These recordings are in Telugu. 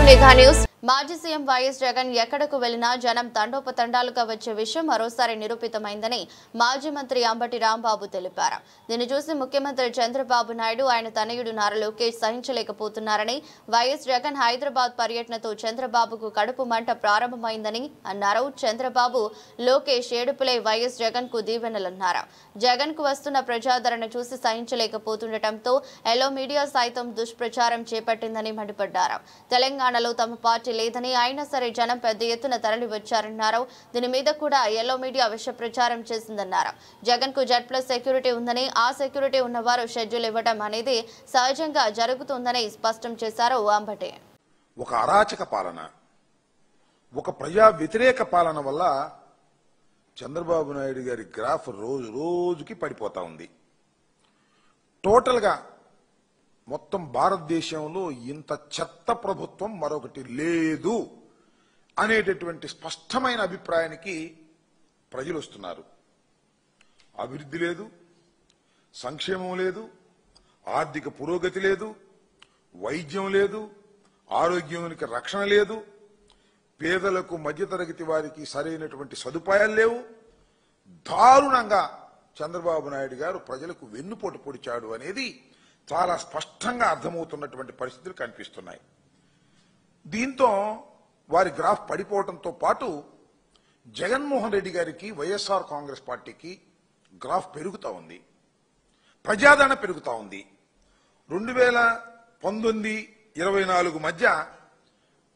మెగా న్యూస్ మాజీ సీఎం వైఎస్ జగన్ ఎక్కడకు వెళ్లినా జనం తండోపతండాలుగా వచ్చే విషయం మరోసారి నిరూపితమైందని మాజీ మంత్రి అంబటి రాంబాబు తెలిపారు. దీన్ని చూసి ముఖ్యమంత్రి చంద్రబాబు నాయుడు ఆయన తనయుడు నారా లోకేష్ సహించలేకపోతున్నారని, వైఎస్ జగన్ హైదరాబాద్ పర్యటనతో చంద్రబాబుకు కడుపు మంట ప్రారంభమైందని అన్నారు. చంద్రబాబు లోకేష్ ఏడుపులే వైఎస్ జగన్ కు దీవెనలన్నారు. జగన్ కు వస్తున్న ప్రజాదరణ చూసి సహించలేకపోతుండటంతో ఎల్లో మీడియా సైతం దుష్ప్రచారం చేపట్టిందని మండిపడ్డారు. తెలంగాణలో తమ పార్టీ లేదని అయినా సరే జనం పెద్ద ఎత్తున తరలి వచ్చారన్నారు. దీని మీద కూడా ఎల్లో మీడియా విష ప్రచారం చేసిందన్నారు. జగన్ కు Z+ సెక్యూరిటీ ఉందని, ఆ సెక్యూరిటీ ఉన్నవారు షెడ్యూల్ ఇవ్వడం అనేది సహజంగా జరుగుతుందని స్పష్టం చేశారు అంబటి. ఒక అరాచక పాలన, ఒక ప్రజా వ్యతిరేక పాలన వల్ల చంద్రబాబు నాయుడు గారి గ్రాఫ్ రోజు రోజుకి పడిపోతా ఉంది. టోటల్ గా మొత్తం భారతదేశంలో ఇంత చెత్త ప్రభుత్వం మరొకటి లేదు అనేటటువంటి స్పష్టమైన అభిప్రాయానికి ప్రజలు వస్తున్నారు. అభివృద్ధి లేదు, సంక్షేమం లేదు, ఆర్థిక పురోగతి లేదు, వైద్యం లేదు, ఆరోగ్యానికి రక్షణ లేదు, పేదలకు మధ్యతరగతి వారికి సరైనటువంటి సదుపాయాలు లేవు. దారుణంగా చంద్రబాబు నాయుడు గారు ప్రజలకు వెన్నుపోటు పొడిచాడు అనేది చాలా స్పష్టంగా అర్థమవుతున్నటువంటి పరిస్థితులు కనిపిస్తున్నాయి. దీంతో వారి గ్రాఫ్ పడిపోవడంతో పాటు జగన్మోహన్ రెడ్డి గారికి, వైఎస్ఆర్ కాంగ్రెస్ పార్టీకి గ్రాఫ్ పెరుగుతా ఉంది, ప్రజాదరణ పెరుగుతా ఉంది. 2019-24 మధ్య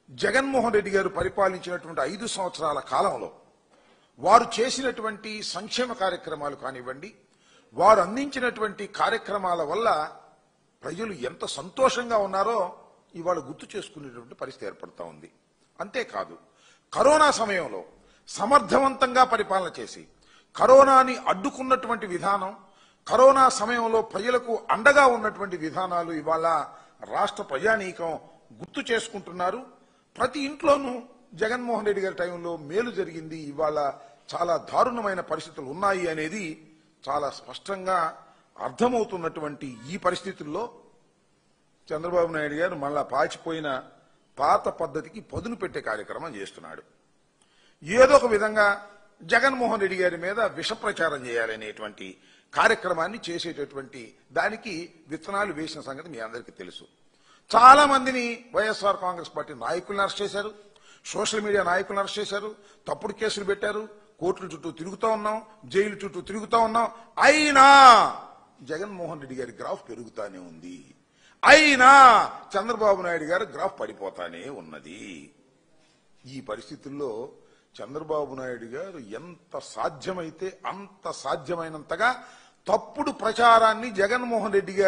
జగన్మోహన్ రెడ్డి గారు పరిపాలించినటువంటి 5 సంవత్సరాల కాలంలో వారు చేసినటువంటి సంక్షేమ కార్యక్రమాలు కానివ్వండి, వారు అందించినటువంటి కార్యక్రమాల వల్ల ప్రజలు ఎంత సంతోషంగా ఉన్నారో ఇవాళ గుర్తు చేసుకునేటువంటి పరిస్థితి ఏర్పడతా ఉంది. అంతేకాదు, కరోనా సమయంలో సమర్థవంతంగా పరిపాలన చేసి కరోనాని అడ్డుకున్నటువంటి విధానం, కరోనా సమయంలో ప్రజలకు అండగా ఉన్నటువంటి విధానాలు ఇవాళ రాష్ట్ర ప్రజానీకం గుర్తు చేసుకుంటున్నారు. ప్రతి ఇంట్లోనూ జగన్మోహన్ రెడ్డి గారి టైంలో మేలు జరిగింది, ఇవాళ చాలా దారుణమైన పరిస్థితులు ఉన్నాయి అనేది చాలా స్పష్టంగా అర్థమవుతున్నటువంటి ఈ పరిస్థితుల్లో చంద్రబాబు నాయుడు గారు మళ్ళా పాచిపోయిన పాత పద్ధతికి పదును పెట్టే కార్యక్రమం చేస్తున్నాడు. ఏదో ఒక విధంగా జగన్మోహన్ రెడ్డి గారి మీద విష ప్రచారం చేయాలనేటువంటి కార్యక్రమాన్ని చేసేటటువంటి దానికి విత్తనాలు వేసిన సంగతి మీ అందరికీ తెలుసు. చాలా మందిని వైఎస్ఆర్ కాంగ్రెస్ పార్టీ నాయకులను అరెస్ట్ చేశారు, సోషల్ మీడియా నాయకులను అరెస్ట్ చేశారు, తప్పుడు కేసులు పెట్టారు, కోర్టుల చుట్టూ తిరుగుతూ ఉన్నాం, జైలు చుట్టూ తిరుగుతూ ఉన్నాం. అయినా జగన్మోహన్ రెడ్డి గారి గ్రాఫ్ పెరుగుతానే ఉంది, అయినా చంద్రబాబు నాయుడు గారి గ్రాఫ్ పడిపోతానే ఉన్నది. ఈ పరిస్థితుల్లో చంద్రబాబు నాయుడు గారు ఎంత సాధ్యమైతే అంత సాధ్యమైనంతగా తప్పుడు ప్రచారాన్ని జగన్మోహన్ రెడ్డి గారు